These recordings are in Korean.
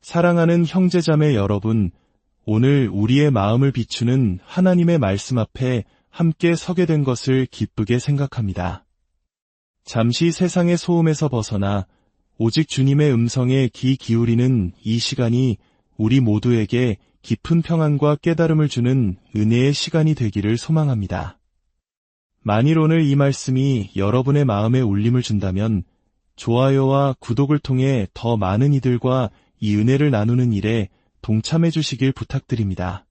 사랑하는 형제자매 여러분, 오늘 우리의 마음을 비추는 하나님의 말씀 앞에 함께 서게 된 것을 기쁘게 생각합니다. 잠시 세상의 소음에서 벗어나 오직 주님의 음성에 귀 기울이는 이 시간이 우리 모두에게 깊은 평안과 깨달음을 주는 은혜의 시간이 되기를 소망합니다. 만일 오늘 이 말씀이 여러분의 마음에 울림을 준다면 좋아요와 구독을 통해 더 많은 이들과 이 은혜를 나누는 일에 동참해 주시길 부탁드립니다.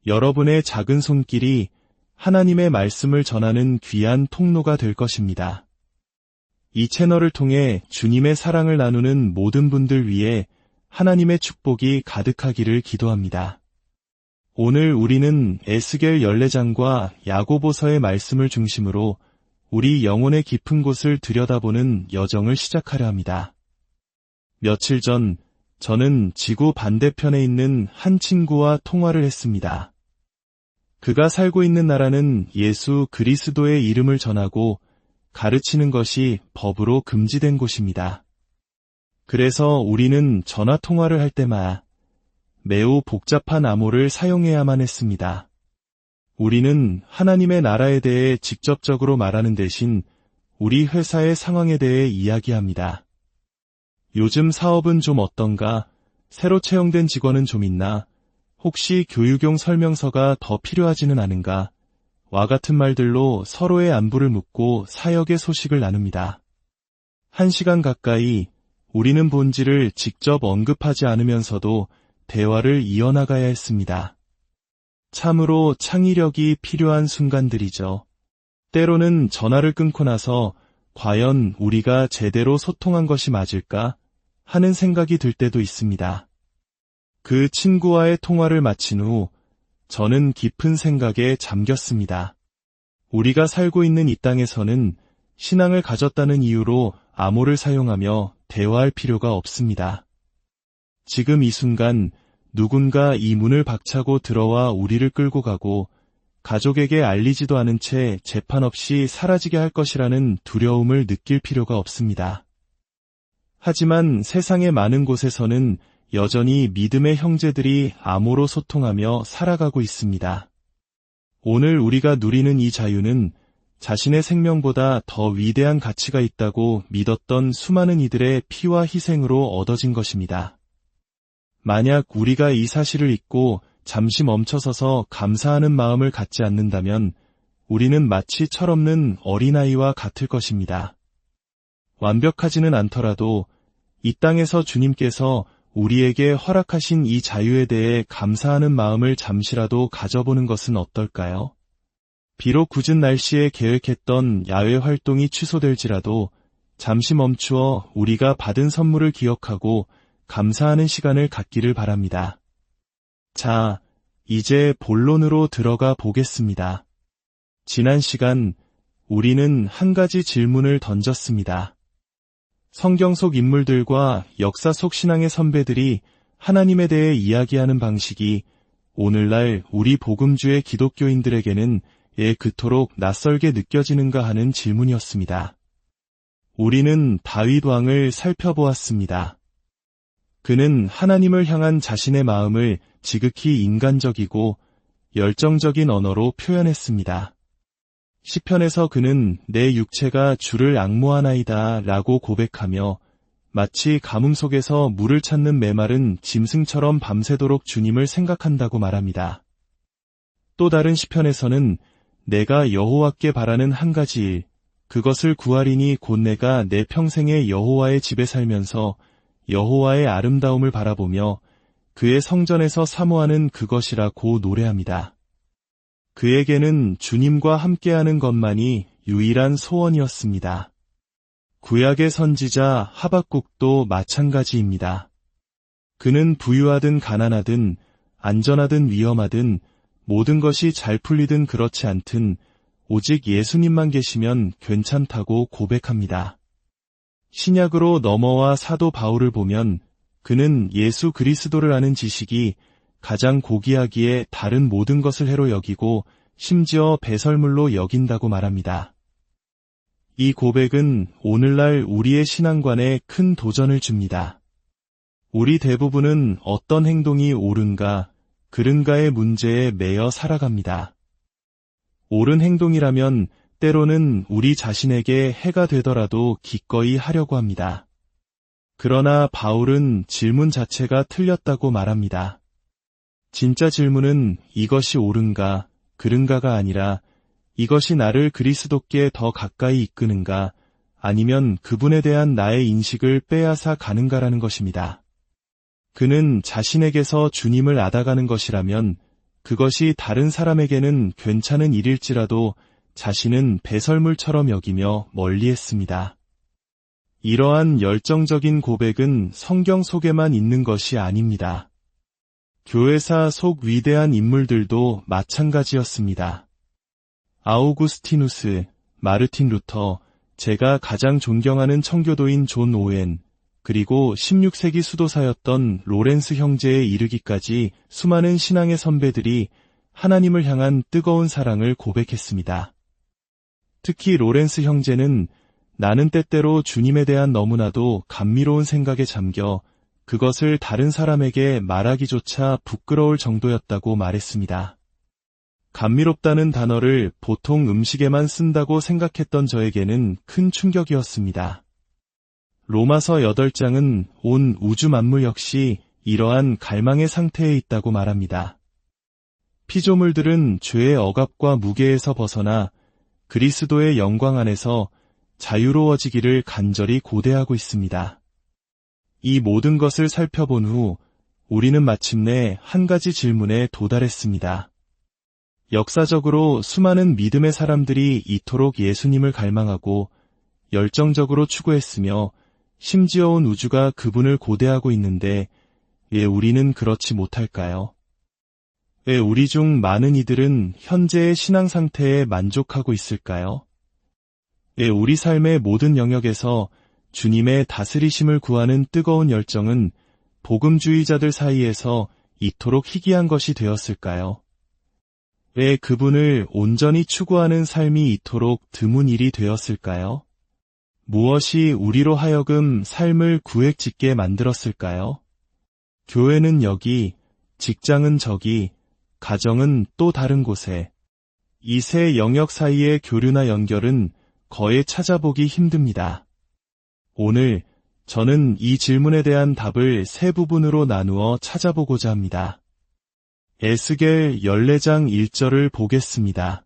여러분의 작은 손길이 하나님의 말씀을 전하는 귀한 통로가 될 것입니다. 이 채널을 통해 주님의 사랑을 나누는 모든 분들 위해 하나님의 축복이 가득하기를 기도합니다. 오늘 우리는 에스겔 14장과 야고보서의 말씀을 중심으로 우리 영혼의 깊은 곳을 들여다보는 여정을 시작하려 합니다. 며칠 전 저는 지구 반대편에 있는 한 친구와 통화를 했습니다. 그가 살고 있는 나라는 예수 그리스도의 이름을 전하고 가르치는 것이 법으로 금지된 곳입니다. 그래서 우리는 전화 통화를 할 때마다 매우 복잡한 암호를 사용해야만 했습니다. 우리는 하나님의 나라에 대해 직접적으로 말하는 대신 우리 회사의 상황에 대해 이야기합니다. 요즘 사업은 좀 어떤가? 새로 채용된 직원은 좀 있나? 혹시 교육용 설명서가 더 필요하지는 않은가? 와 같은 말들로 서로의 안부를 묻고 사역의 소식을 나눕니다. 1시간 가까이 우리는 본질을 직접 언급하지 않으면서도 대화를 이어나가야 했습니다. 참으로 창의력이 필요한 순간들이죠. 때로는 전화를 끊고 나서 과연 우리가 제대로 소통한 것이 맞을까 하는 생각이 들 때도 있습니다. 그 친구와의 통화를 마친 후 저는 깊은 생각에 잠겼습니다. 우리가 살고 있는 이 땅에서는 신앙을 가졌다는 이유로 암호를 사용하며 대화할 필요가 없습니다. 지금 이 순간 누군가 이 문을 박차고 들어와 우리를 끌고 가고 가족에게 알리지도 않은 채 재판 없이 사라지게 할 것이라는 두려움을 느낄 필요가 없습니다. 하지만 세상의 많은 곳에서는 여전히 믿음의 형제들이 암호로 소통하며 살아가고 있습니다. 오늘 우리가 누리는 이 자유는 자신의 생명보다 더 위대한 가치가 있다고 믿었던 수많은 이들의 피와 희생으로 얻어진 것입니다. 만약 우리가 이 사실을 잊고 잠시 멈춰서서 감사하는 마음을 갖지 않는다면 우리는 마치 철없는 어린아이와 같을 것입니다. 완벽하지는 않더라도 이 땅에서 주님께서 우리에게 허락하신 이 자유에 대해 감사하는 마음을 잠시라도 가져보는 것은 어떨까요? 비록 굳은 날씨에 계획했던 야외 활동이 취소될지라도 잠시 멈추어 우리가 받은 선물을 기억하고 감사하는 시간을 갖기를 바랍니다. 자, 이제 본론으로 들어가 보겠습니다. 지난 시간 우리는 한 가지 질문을 던졌습니다. 성경 속 인물들과 역사 속 신앙의 선배들이 하나님에 대해 이야기하는 방식이 오늘날 우리 복음주의 기독교인들에게는 그토록 낯설게 느껴지는가 하는 질문이었습니다. 우리는 다윗 왕을 살펴보았습니다. 그는 하나님을 향한 자신의 마음을 지극히 인간적이고 열정적인 언어로 표현했습니다. 시편에서 그는 내 육체가 주를 앙모하나이다 라고 고백하며 마치 가뭄 속에서 물을 찾는 메마른 짐승처럼 밤새도록 주님을 생각한다고 말합니다. 또 다른 시편에서는 내가 여호와께 바라는 한 가지 일, 그것을 구하리니 곧 내가 내 평생에 여호와의 집에 살면서 여호와의 아름다움을 바라보며 그의 성전에서 사모하는 그것이라고 노래합니다. 그에게는 주님과 함께하는 것만이 유일한 소원이었습니다. 구약의 선지자 하박국도 마찬가지입니다. 그는 부유하든 가난하든 안전하든 위험하든 모든 것이 잘 풀리든 그렇지 않든 오직 예수님만 계시면 괜찮다고 고백합니다. 신약으로 넘어와 사도 바울을 보면 그는 예수 그리스도를 아는 지식이 가장 고귀하기에 다른 모든 것을 해로 여기고 심지어 배설물로 여긴다고 말합니다. 이 고백은 오늘날 우리의 신앙관에 큰 도전을 줍니다. 우리 대부분은 어떤 행동이 옳은가, 그른가의 문제에 매여 살아갑니다. 옳은 행동이라면 때로는 우리 자신에게 해가 되더라도 기꺼이 하려고 합니다. 그러나 바울은 질문 자체가 틀렸다고 말합니다. 진짜 질문은 이것이 옳은가, 그른가가 아니라 이것이 나를 그리스도께 더 가까이 이끄는가, 아니면 그분에 대한 나의 인식을 빼앗아 가는가라는 것입니다. 그는 자신에게서 주님을 앗아가는 것이라면 그것이 다른 사람에게는 괜찮은 일일지라도 자신은 배설물처럼 여기며 멀리했습니다. 이러한 열정적인 고백은 성경 속에만 있는 것이 아닙니다. 교회사 속 위대한 인물들도 마찬가지였습니다. 아우구스티누스, 마르틴 루터, 제가 가장 존경하는 청교도인 존 오웬, 그리고 16세기 수도사였던 로렌스 형제에 이르기까지 수많은 신앙의 선배들이 하나님을 향한 뜨거운 사랑을 고백했습니다. 특히 로렌스 형제는 나는 때때로 주님에 대한 너무나도 감미로운 생각에 잠겨 그것을 다른 사람에게 말하기조차 부끄러울 정도였다고 말했습니다. 감미롭다는 단어를 보통 음식에만 쓴다고 생각했던 저에게는 큰 충격이었습니다. 로마서 8장은 온 우주 만물 역시 이러한 갈망의 상태에 있다고 말합니다. 피조물들은 죄의 억압과 무게에서 벗어나 그리스도의 영광 안에서 자유로워지기를 간절히 고대하고 있습니다. 이 모든 것을 살펴본 후 우리는 마침내 한 가지 질문에 도달했습니다. 역사적으로 수많은 믿음의 사람들이 이토록 예수님을 갈망하고 열정적으로 추구했으며 심지어 온 우주가 그분을 고대하고 있는데 왜 우리는 그렇지 못할까요? 왜 우리 중 많은 이들은 현재의 신앙 상태에 만족하고 있을까요? 왜 우리 삶의 모든 영역에서 주님의 다스리심을 구하는 뜨거운 열정은 복음주의자들 사이에서 이토록 희귀한 것이 되었을까요? 왜 그분을 온전히 추구하는 삶이 이토록 드문 일이 되었을까요? 무엇이 우리로 하여금 삶을 구획짓게 만들었을까요? 교회는 여기, 직장은 저기, 가정은 또 다른 곳에. 이 세 영역 사이의 교류나 연결은 거의 찾아보기 힘듭니다. 오늘 저는 이 질문에 대한 답을 세 부분으로 나누어 찾아보고자 합니다. 에스겔 14장 1절을 보겠습니다.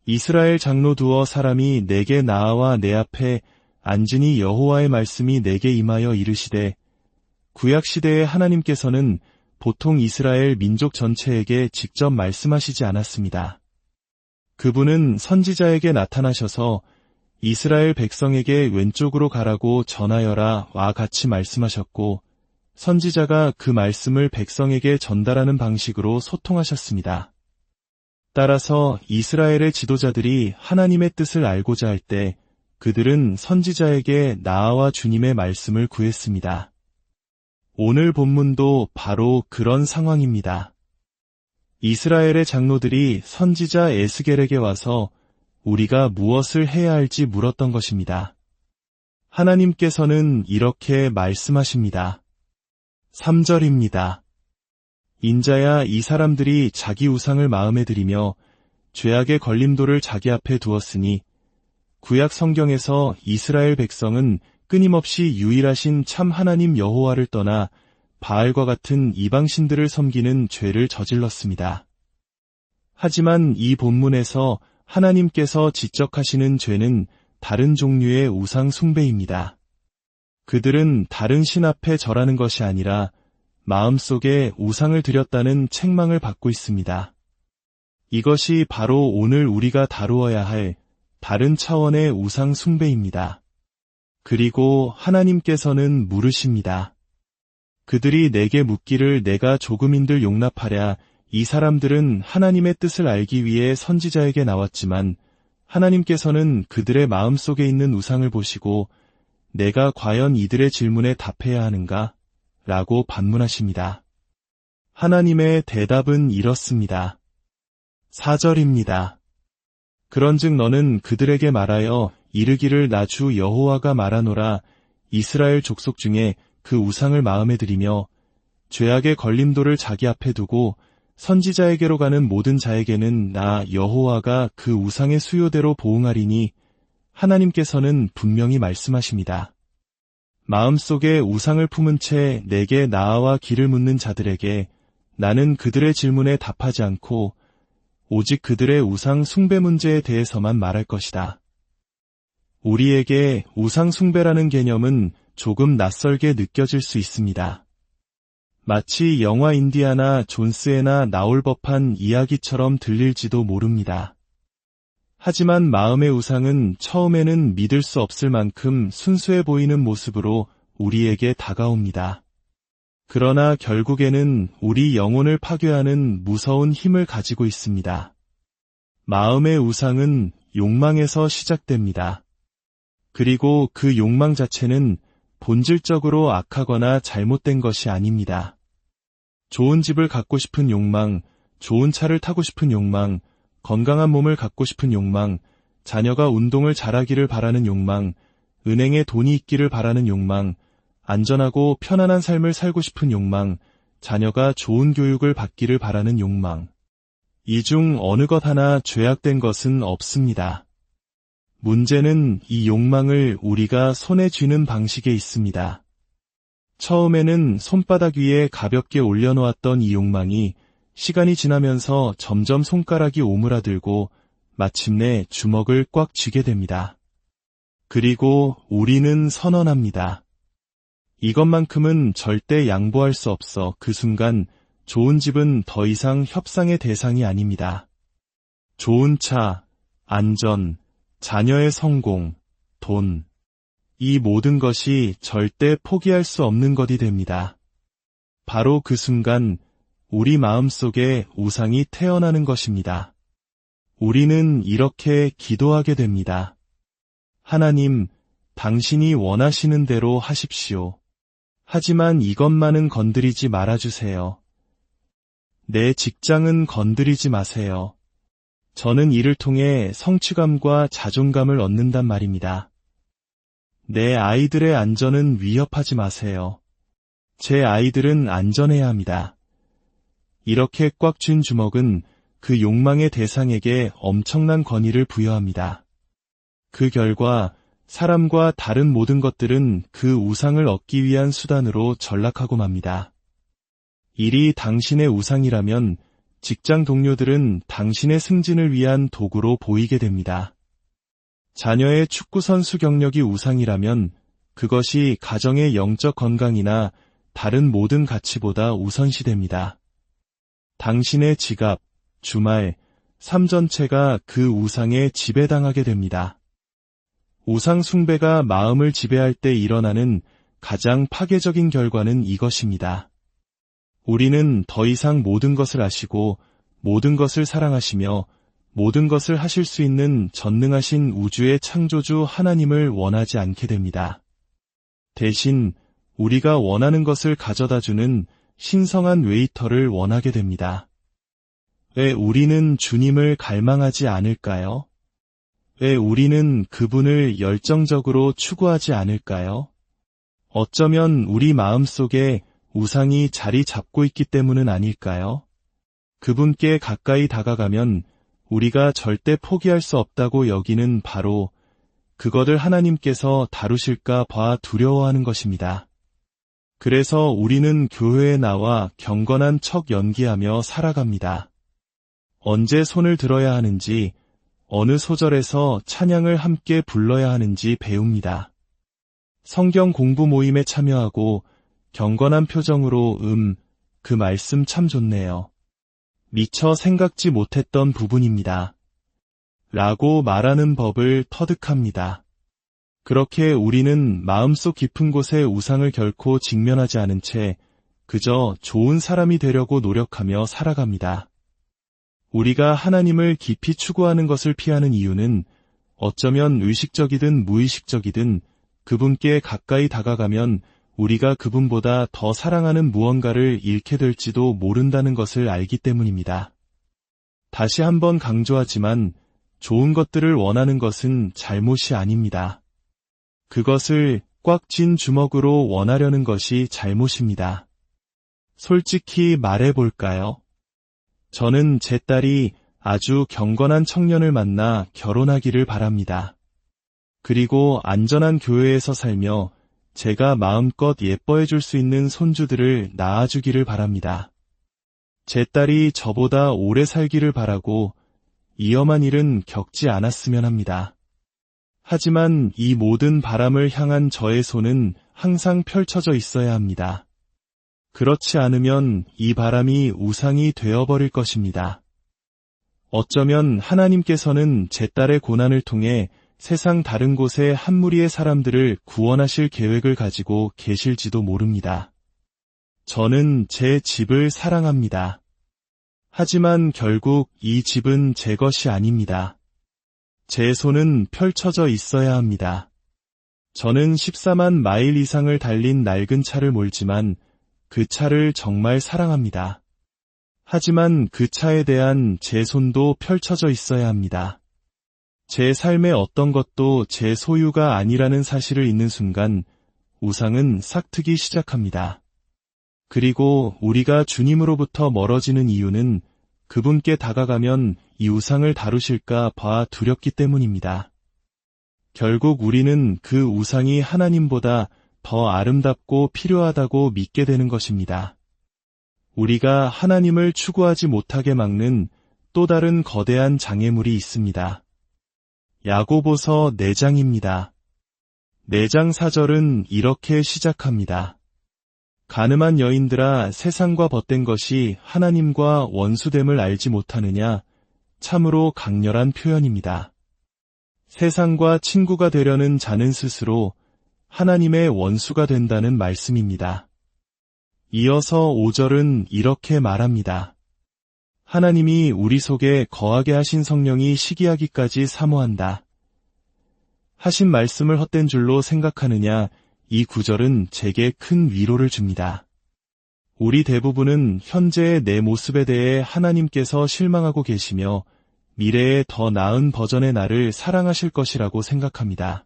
이스라엘 장로 두어 사람이 내게 나아와 내 앞에 앉으니 여호와의 말씀이 내게 임하여 이르시되, 구약시대의 하나님께서는 보통 이스라엘 민족 전체에게 직접 말씀하시지 않았습니다. 그분은 선지자에게 나타나셔서 이스라엘 백성에게 왼쪽으로 가라고 전하여라 와 같이 말씀하셨고, 선지자가 그 말씀을 백성에게 전달하는 방식으로 소통하셨습니다. 따라서 이스라엘의 지도자들이 하나님의 뜻을 알고자 할 때 그들은 선지자에게 나아와 주님의 말씀을 구했습니다. 오늘 본문도 바로 그런 상황입니다. 이스라엘의 장로들이 선지자 에스겔에게 와서 우리가 무엇을 해야 할지 물었던 것입니다. 하나님께서는 이렇게 말씀하십니다. 3절입니다. 인자야 이 사람들이 자기 우상을 마음에 들이며 죄악의 걸림돌을 자기 앞에 두었으니 구약 성경에서 이스라엘 백성은 끊임없이 유일하신 참 하나님 여호와를 떠나 바알과 같은 이방신들을 섬기는 죄를 저질렀습니다. 하지만 이 본문에서 하나님께서 지적하시는 죄는 다른 종류의 우상 숭배입니다. 그들은 다른 신 앞에 절하는 것이 아니라 마음속에 우상을 드렸다는 책망을 받고 있습니다. 이것이 바로 오늘 우리가 다루어야 할 다른 차원의 우상 숭배입니다. 그리고 하나님께서는 물으십니다. 그들이 내게 묻기를 내가 조금인들 용납하랴. 이 사람들은 하나님의 뜻을 알기 위해 선지자에게 나왔지만 하나님께서는 그들의 마음속에 있는 우상을 보시고 내가 과연 이들의 질문에 답해야 하는가? 라고 반문하십니다. 하나님의 대답은 이렇습니다. 4절입니다. 그런즉 너는 그들에게 말하여 이르기를 나 주 여호와가 말하노라. 이스라엘 족속 중에 그 우상을 마음에 들이며 죄악의 걸림돌을 자기 앞에 두고 선지자에게로 가는 모든 자에게는 나 여호와가 그 우상의 수요대로 보응하리니 하나님께서는 분명히 말씀하십니다. 마음속에 우상을 품은 채 내게 나아와 길을 묻는 자들에게 나는 그들의 질문에 답하지 않고 오직 그들의 우상 숭배 문제에 대해서만 말할 것이다. 우리에게 우상 숭배라는 개념은 조금 낯설게 느껴질 수 있습니다. 마치 영화 인디아나 존스에나 나올 법한 이야기처럼 들릴지도 모릅니다. 하지만 마음의 우상은 처음에는 믿을 수 없을 만큼 순수해 보이는 모습으로 우리에게 다가옵니다. 그러나 결국에는 우리 영혼을 파괴하는 무서운 힘을 가지고 있습니다. 마음의 우상은 욕망에서 시작됩니다. 그리고 그 욕망 자체는 본질적으로 악하거나 잘못된 것이 아닙니다. 좋은 집을 갖고 싶은 욕망, 좋은 차를 타고 싶은 욕망, 건강한 몸을 갖고 싶은 욕망, 자녀가 운동을 잘하기를 바라는 욕망, 은행에 돈이 있기를 바라는 욕망, 안전하고 편안한 삶을 살고 싶은 욕망, 자녀가 좋은 교육을 받기를 바라는 욕망. 이 중 어느 것 하나 죄악된 것은 없습니다. 문제는 이 욕망을 우리가 손에 쥐는 방식에 있습니다. 처음에는 손바닥 위에 가볍게 올려놓았던 이 욕망이 시간이 지나면서 점점 손가락이 오므라들고 마침내 주먹을 꽉 쥐게 됩니다. 그리고 우리는 선언합니다. 이것만큼은 절대 양보할 수 없어. 그 순간 좋은 집은 더 이상 협상의 대상이 아닙니다. 좋은 차, 안전, 자녀의 성공, 돈, 이 모든 것이 절대 포기할 수 없는 것이 됩니다. 바로 그 순간 우리 마음속에 우상이 태어나는 것입니다. 우리는 이렇게 기도하게 됩니다. 하나님, 당신이 원하시는 대로 하십시오. 하지만 이것만은 건드리지 말아주세요. 내 직장은 건드리지 마세요. 저는 이를 통해 성취감과 자존감을 얻는단 말입니다. 내 아이들의 안전은 위협하지 마세요. 제 아이들은 안전해야 합니다. 이렇게 꽉 쥔 주먹은 그 욕망의 대상에게 엄청난 권위를 부여합니다. 그 결과 사람과 다른 모든 것들은 그 우상을 얻기 위한 수단으로 전락하고 맙니다. 일이 당신의 우상이라면 직장 동료들은 당신의 승진을 위한 도구로 보이게 됩니다. 자녀의 축구 선수 경력이 우상이라면 그것이 가정의 영적 건강이나 다른 모든 가치보다 우선시됩니다. 당신의 지갑, 주말, 삶 전체가 그 우상에 지배당하게 됩니다. 우상 숭배가 마음을 지배할 때 일어나는 가장 파괴적인 결과는 이것입니다. 우리는 더 이상 모든 것을 아시고 모든 것을 사랑하시며 모든 것을 하실 수 있는 전능하신 우주의 창조주 하나님을 원하지 않게 됩니다. 대신 우리가 원하는 것을 가져다주는 신성한 웨이터를 원하게 됩니다. 왜 우리는 주님을 갈망하지 않을까요? 왜 우리는 그분을 열정적으로 추구하지 않을까요? 어쩌면 우리 마음속에 우상이 자리 잡고 있기 때문은 아닐까요? 그분께 가까이 다가가면 우리가 절대 포기할 수 없다고 여기는 바로 그것을 하나님께서 다루실까 봐 두려워하는 것입니다. 그래서 우리는 교회에 나와 경건한 척 연기하며 살아갑니다. 언제 손을 들어야 하는지, 어느 소절에서 찬양을 함께 불러야 하는지 배웁니다. 성경 공부 모임에 참여하고 경건한 표정으로 그 말씀 참 좋네요. 미처 생각지 못했던 부분입니다. 라고 말하는 법을 터득합니다. 그렇게 우리는 마음속 깊은 곳에 우상을 결코 직면하지 않은 채 그저 좋은 사람이 되려고 노력하며 살아갑니다. 우리가 하나님을 깊이 추구하는 것을 피하는 이유는 어쩌면 의식적이든 무의식적이든 그분께 가까이 다가가면 우리가 그분보다 더 사랑하는 무언가를 잃게 될지도 모른다는 것을 알기 때문입니다. 다시 한번 강조하지만 좋은 것들을 원하는 것은 잘못이 아닙니다. 그것을 꽉 쥔 주먹으로 원하려는 것이 잘못입니다. 솔직히 말해볼까요? 저는 제 딸이 아주 경건한 청년을 만나 결혼하기를 바랍니다. 그리고 안전한 교회에서 살며 제가 마음껏 예뻐해 줄 수 있는 손주들을 낳아주기를 바랍니다. 제 딸이 저보다 오래 살기를 바라고 위험한 일은 겪지 않았으면 합니다. 하지만 이 모든 바람을 향한 저의 손은 항상 펼쳐져 있어야 합니다. 그렇지 않으면 이 바람이 우상이 되어버릴 것입니다. 어쩌면 하나님께서는 제 딸의 고난을 통해 세상 다른 곳의 한 무리의 사람들을 구원하실 계획을 가지고 계실지도 모릅니다. 저는 제 집을 사랑합니다. 하지만 결국 이 집은 제 것이 아닙니다. 제 손은 펼쳐져 있어야 합니다. 저는 14만 마일 이상을 달린 낡은 차를 몰지만 그 차를 정말 사랑합니다. 하지만 그 차에 대한 제 손도 펼쳐져 있어야 합니다. 제 삶의 어떤 것도 제 소유가 아니라는 사실을 잊는 순간 우상은 싹트기 시작합니다. 그리고 우리가 주님으로부터 멀어지는 이유는 그분께 다가가면 이 우상을 다루실까 봐 두렵기 때문입니다. 결국 우리는 그 우상이 하나님보다 더 아름답고 필요하다고 믿게 되는 것입니다. 우리가 하나님을 추구하지 못하게 막는 또 다른 거대한 장애물이 있습니다. 야고보서 4장입니다. 4장 4절은 이렇게 시작합니다. 가늠한 여인들아, 세상과 벗된 것이 하나님과 원수됨을 알지 못하느냐? 참으로 강렬한 표현입니다. 세상과 친구가 되려는 자는 스스로 하나님의 원수가 된다는 말씀입니다. 이어서 5절은 이렇게 말합니다. 하나님이 우리 속에 거하게 하신 성령이 시기하기까지 사모한다. 하신 말씀을 헛된 줄로 생각하느냐? 이 구절은 제게 큰 위로를 줍니다. 우리 대부분은 현재의 내 모습에 대해 하나님께서 실망하고 계시며 미래의 더 나은 버전의 나를 사랑하실 것이라고 생각합니다.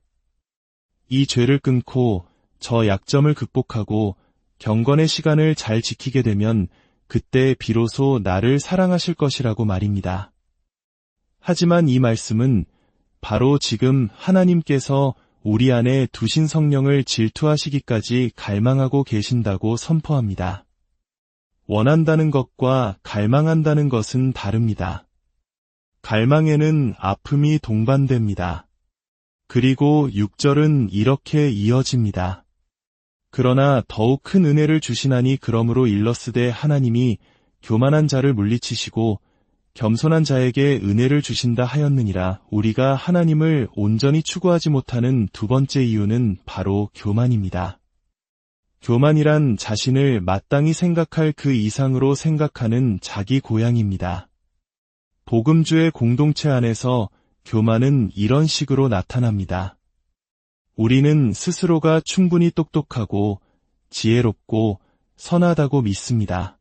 이 죄를 끊고 저 약점을 극복하고 경건의 시간을 잘 지키게 되면 그때 비로소 나를 사랑하실 것이라고 말입니다. 하지만 이 말씀은 바로 지금 하나님께서 우리 안에 두신 성령을 질투하시기까지 갈망하고 계신다고 선포합니다. 원한다는 것과 갈망한다는 것은 다릅니다. 갈망에는 아픔이 동반됩니다. 그리고 6절은 이렇게 이어집니다. 그러나 더욱 큰 은혜를 주시나니 그러므로 일러스되 하나님이 교만한 자를 물리치시고 겸손한 자에게 은혜를 주신다 하였느니라. 우리가 하나님을 온전히 추구하지 못하는 두 번째 이유는 바로 교만입니다. 교만이란 자신을 마땅히 생각할 그 이상으로 생각하는 자기 고양입니다. 복음주의 공동체 안에서 교만은 이런 식으로 나타납니다. 우리는 스스로가 충분히 똑똑하고 지혜롭고 선하다고 믿습니다.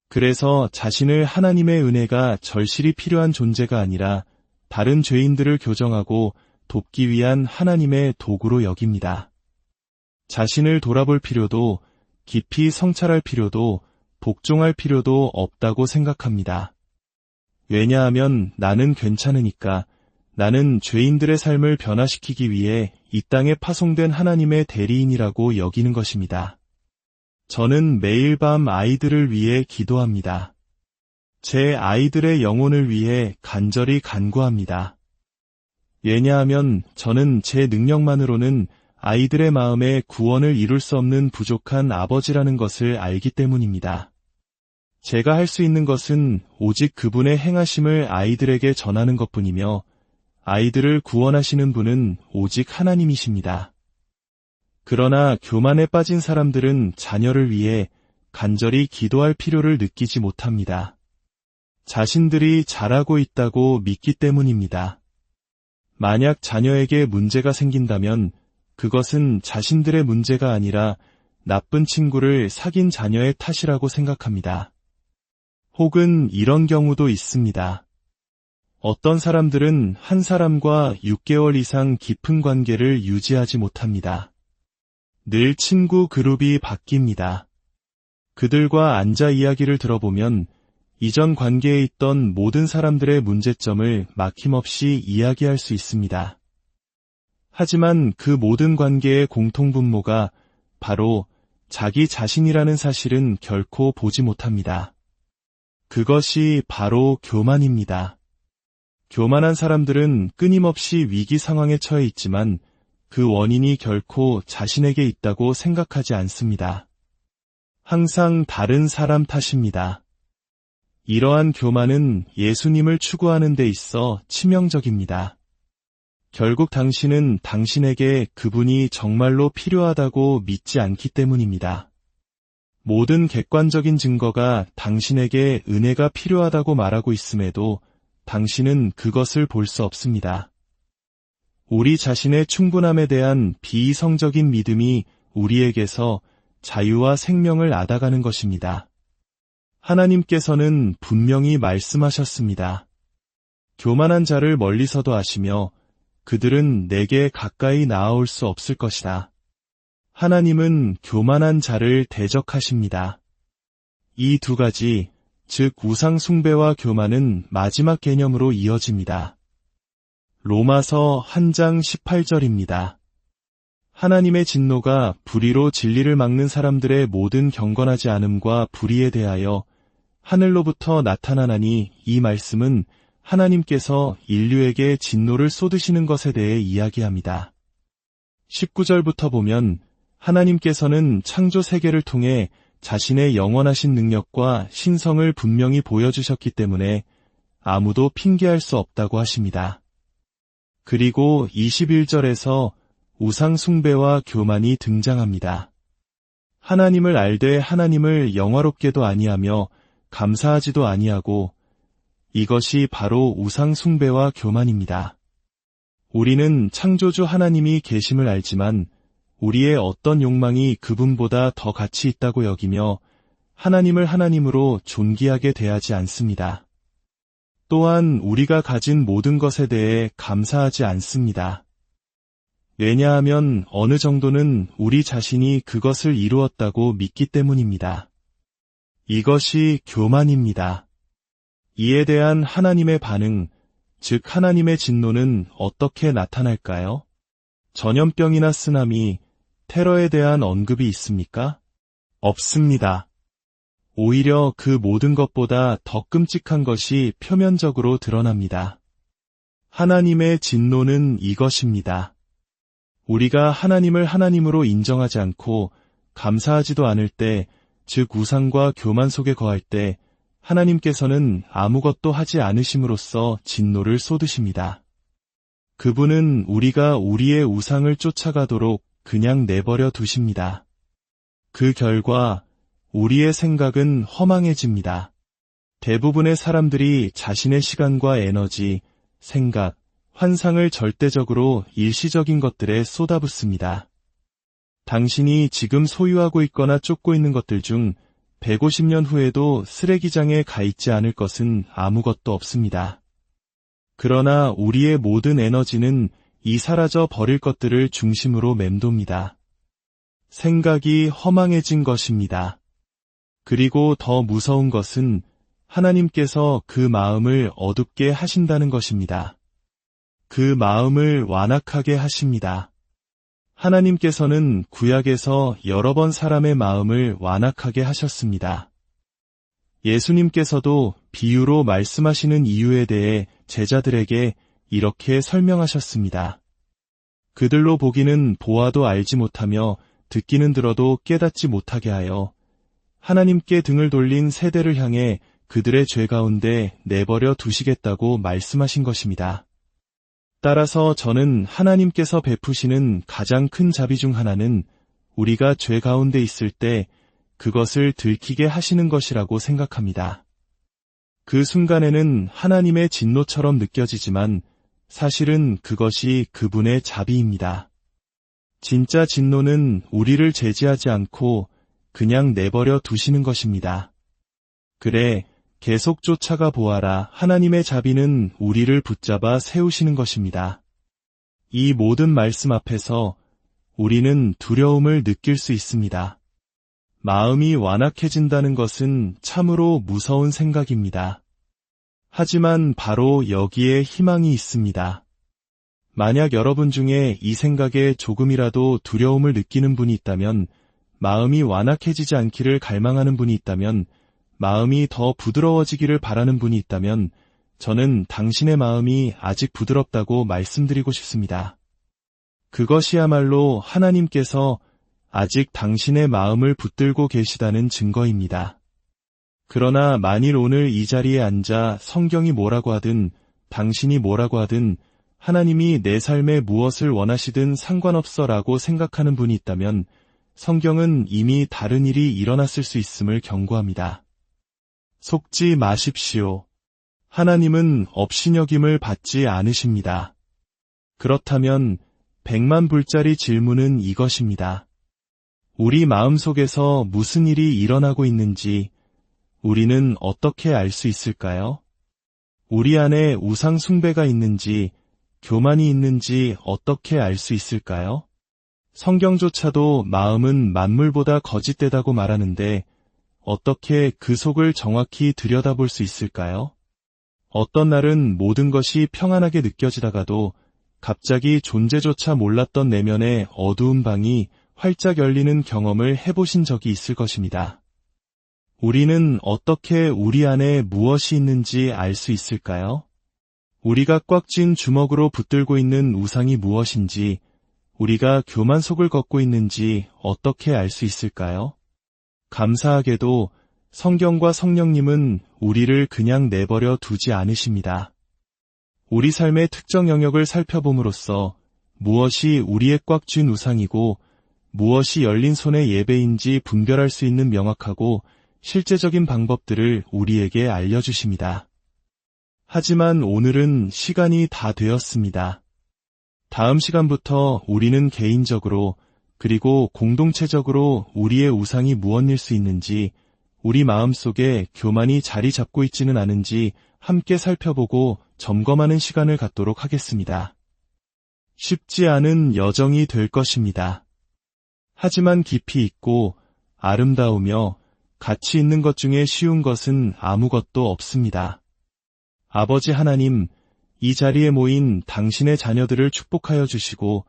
그래서 자신을 하나님의 은혜가 절실히 필요한 존재가 아니라 다른 죄인들을 교정하고 돕기 위한 하나님의 도구로 여깁니다. 자신을 돌아볼 필요도 깊이 성찰할 필요도 복종할 필요도 없다고 생각합니다. 왜냐하면 나는 괜찮으니까, 나는 죄인들의 삶을 변화시키기 위해 이 땅에 파송된 하나님의 대리인이라고 여기는 것입니다. 저는 매일 밤 아이들을 위해 기도합니다. 제 아이들의 영혼을 위해 간절히 간구합니다. 왜냐하면 저는 제 능력만으로는 아이들의 마음에 구원을 이룰 수 없는 부족한 아버지라는 것을 알기 때문입니다. 제가 할 수 있는 것은 오직 그분의 행하심을 아이들에게 전하는 것뿐이며 아이들을 구원하시는 분은 오직 하나님이십니다. 그러나 교만에 빠진 사람들은 자녀를 위해 간절히 기도할 필요를 느끼지 못합니다. 자신들이 잘하고 있다고 믿기 때문입니다. 만약 자녀에게 문제가 생긴다면 그것은 자신들의 문제가 아니라 나쁜 친구를 사귄 자녀의 탓이라고 생각합니다. 혹은 이런 경우도 있습니다. 어떤 사람들은 한 사람과 6개월 이상 깊은 관계를 유지하지 못합니다. 늘 친구 그룹이 바뀝니다. 그들과 앉아 이야기를 들어보면 이전 관계에 있던 모든 사람들의 문제점을 막힘없이 이야기할 수 있습니다. 하지만 그 모든 관계의 공통분모가 바로 자기 자신이라는 사실은 결코 보지 못합니다. 그것이 바로 교만입니다. 교만한 사람들은 끊임없이 위기 상황에 처해 있지만 그 원인이 결코 자신에게 있다고 생각하지 않습니다. 항상 다른 사람 탓입니다. 이러한 교만은 예수님을 추구하는 데 있어 치명적입니다. 결국 당신은 당신에게 그분이 정말로 필요하다고 믿지 않기 때문입니다. 모든 객관적인 증거가 당신에게 은혜가 필요하다고 말하고 있음에도 당신은 그것을 볼 수 없습니다. 우리 자신의 충분함에 대한 비이성적인 믿음이 우리에게서 자유와 생명을 앗아가는 것입니다. 하나님께서는 분명히 말씀하셨습니다. 교만한 자를 멀리서도 아시며 그들은 내게 가까이 나아올 수 없을 것이다. 하나님은 교만한 자를 대적하십니다. 이 두 가지, 즉 우상 숭배와 교만은 마지막 개념으로 이어집니다. 로마서 1장 18절입니다. 하나님의 진노가 불의로 진리를 막는 사람들의 모든 경건하지 않음과 불의에 대하여 하늘로부터 나타나나니 이 말씀은 하나님께서 인류에게 진노를 쏟으시는 것에 대해 이야기합니다. 19절부터 보면 하나님께서는 창조 세계를 통해 자신의 영원하신 능력과 신성을 분명히 보여주셨기 때문에 아무도 핑계할 수 없다고 하십니다. 그리고 21절에서 우상 숭배와 교만이 등장합니다. 하나님을 알되 하나님을 영화롭게도 아니하며 감사하지도 아니하고 이것이 바로 우상 숭배와 교만입니다. 우리는 창조주 하나님이 계심을 알지만 우리의 어떤 욕망이 그분보다 더 가치 있다고 여기며 하나님을 하나님으로 존귀하게 대하지 않습니다. 또한 우리가 가진 모든 것에 대해 감사하지 않습니다. 왜냐하면 어느 정도는 우리 자신이 그것을 이루었다고 믿기 때문입니다. 이것이 교만입니다. 이에 대한 하나님의 반응, 즉 하나님의 진노는 어떻게 나타날까요? 전염병이나 쓰나미, 테러에 대한 언급이 있습니까? 없습니다. 오히려 그 모든 것보다 더 끔찍한 것이 표면적으로 드러납니다. 하나님의 진노는 이것입니다. 우리가 하나님을 하나님으로 인정하지 않고 감사하지도 않을 때, 즉 우상과 교만 속에 거할 때 하나님께서는 아무것도 하지 않으심으로써 진노를 쏟으십니다. 그분은 우리가 우리의 우상을 쫓아가도록 그냥 내버려 두십니다. 그 결과 우리의 생각은 허망해집니다. 대부분의 사람들이 자신의 시간과 에너지, 생각, 환상을 절대적으로 일시적인 것들에 쏟아붓습니다. 당신이 지금 소유하고 있거나 쫓고 있는 것들 중 150년 후에도 쓰레기장에 가 있지 않을 것은 아무것도 없습니다. 그러나 우리의 모든 에너지는 이 사라져 버릴 것들을 중심으로 맴돕니다. 생각이 허망해진 것입니다. 그리고 더 무서운 것은 하나님께서 그 마음을 어둡게 하신다는 것입니다. 그 마음을 완악하게 하십니다. 하나님께서는 구약에서 여러 번 사람의 마음을 완악하게 하셨습니다. 예수님께서도 비유로 말씀하시는 이유에 대해 제자들에게 이렇게 설명하셨습니다. 그들로 보기는 보아도 알지 못하며 듣기는 들어도 깨닫지 못하게 하여 하나님께 등을 돌린 세대를 향해 그들의 죄 가운데 내버려 두시겠다고 말씀하신 것입니다. 따라서 저는 하나님께서 베푸시는 가장 큰 자비 중 하나는 우리가 죄 가운데 있을 때 그것을 들키게 하시는 것이라고 생각합니다. 그 순간에는 하나님의 진노처럼 느껴지지만 사실은 그것이 그분의 자비입니다. 진짜 진노는 우리를 제지하지 않고 그냥 내버려 두시는 것입니다. 그래, 계속 쫓아가 보아라. 하나님의 자비는 우리를 붙잡아 세우시는 것입니다. 이 모든 말씀 앞에서 우리는 두려움을 느낄 수 있습니다. 마음이 완악해진다는 것은 참으로 무서운 생각입니다. 하지만 바로 여기에 희망이 있습니다. 만약 여러분 중에 이 생각에 조금이라도 두려움을 느끼는 분이 있다면, 마음이 완악해지지 않기를 갈망하는 분이 있다면, 마음이 더 부드러워지기를 바라는 분이 있다면, 저는 당신의 마음이 아직 부드럽다고 말씀드리고 싶습니다. 그것이야말로 하나님께서 아직 당신의 마음을 붙들고 계시다는 증거입니다. 그러나 만일 오늘 이 자리에 앉아 성경이 뭐라고 하든, 당신이 뭐라고 하든, 하나님이 내 삶에 무엇을 원하시든 상관없어 라고 생각하는 분이 있다면, 성경은 이미 다른 일이 일어났을 수 있음을 경고합니다. 속지 마십시오. 하나님은 업신여김을 받지 않으십니다. 그렇다면 100만 불짜리 질문은 이것입니다. 우리 마음속에서 무슨 일이 일어나고 있는지 우리는 어떻게 알 수 있을까요? 우리 안에 우상 숭배가 있는지, 교만이 있는지 어떻게 알 수 있을까요? 성경조차도 마음은 만물보다 거짓되다고 말하는데 어떻게 그 속을 정확히 들여다볼 수 있을까요? 어떤 날은 모든 것이 평안하게 느껴지다가도 갑자기 존재조차 몰랐던 내면의 어두운 방이 활짝 열리는 경험을 해보신 적이 있을 것입니다. 우리는 어떻게 우리 안에 무엇이 있는지 알 수 있을까요? 우리가 꽉 쥔 주먹으로 붙들고 있는 우상이 무엇인지, 우리가 교만 속을 걷고 있는지 어떻게 알 수 있을까요? 감사하게도 성경과 성령님은 우리를 그냥 내버려 두지 않으십니다. 우리 삶의 특정 영역을 살펴봄으로써 무엇이 우리의 꽉 쥔 우상이고 무엇이 열린 손의 예배인지 분별할 수 있는 명확하고 실제적인 방법들을 우리에게 알려주십니다. 하지만 오늘은 시간이 다 되었습니다. 다음 시간부터 우리는 개인적으로 그리고 공동체적으로 우리의 우상이 무엇일 수 있는지, 우리 마음속에 교만이 자리 잡고 있지는 않은지 함께 살펴보고 점검하는 시간을 갖도록 하겠습니다. 쉽지 않은 여정이 될 것입니다. 하지만 깊이 있고 아름다우며 가치 있는 것 중에 쉬운 것은 아무것도 없습니다. 아버지 하나님, 이 자리에 모인 당신의 자녀들을 축복하여 주시고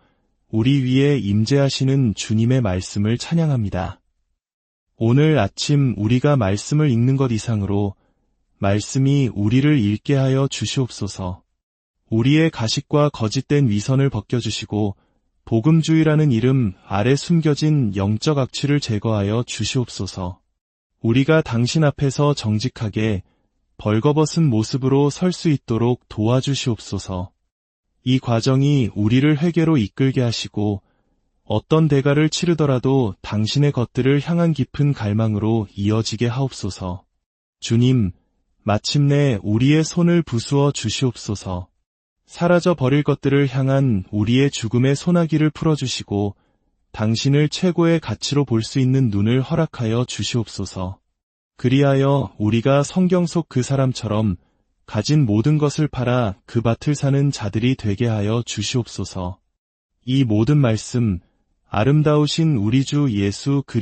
우리 위에 임재하시는 주님의 말씀을 찬양합니다. 오늘 아침 우리가 말씀을 읽는 것 이상으로 말씀이 우리를 읽게 하여 주시옵소서. 우리의 가식과 거짓된 위선을 벗겨주시고 복음주의라는 이름 아래 숨겨진 영적 악취를 제거하여 주시옵소서. 우리가 당신 앞에서 정직하게 벌거벗은 모습으로 설 수 있도록 도와주시옵소서. 이 과정이 우리를 회개로 이끌게 하시고 어떤 대가를 치르더라도 당신의 것들을 향한 깊은 갈망으로 이어지게 하옵소서. 주님, 마침내 우리의 손을 부수어 주시옵소서. 사라져 버릴 것들을 향한 우리의 죽음의 소나기를 풀어주시고 당신을 최고의 가치로 볼 수 있는 눈을 허락하여 주시옵소서. 그리하여 우리가 성경 속 그 사람처럼 가진 모든 것을 팔아 그 밭을 사는 자들이 되게 하여 주시옵소서. 이 모든 말씀, 아름다우신 우리 주 예수 그리스도의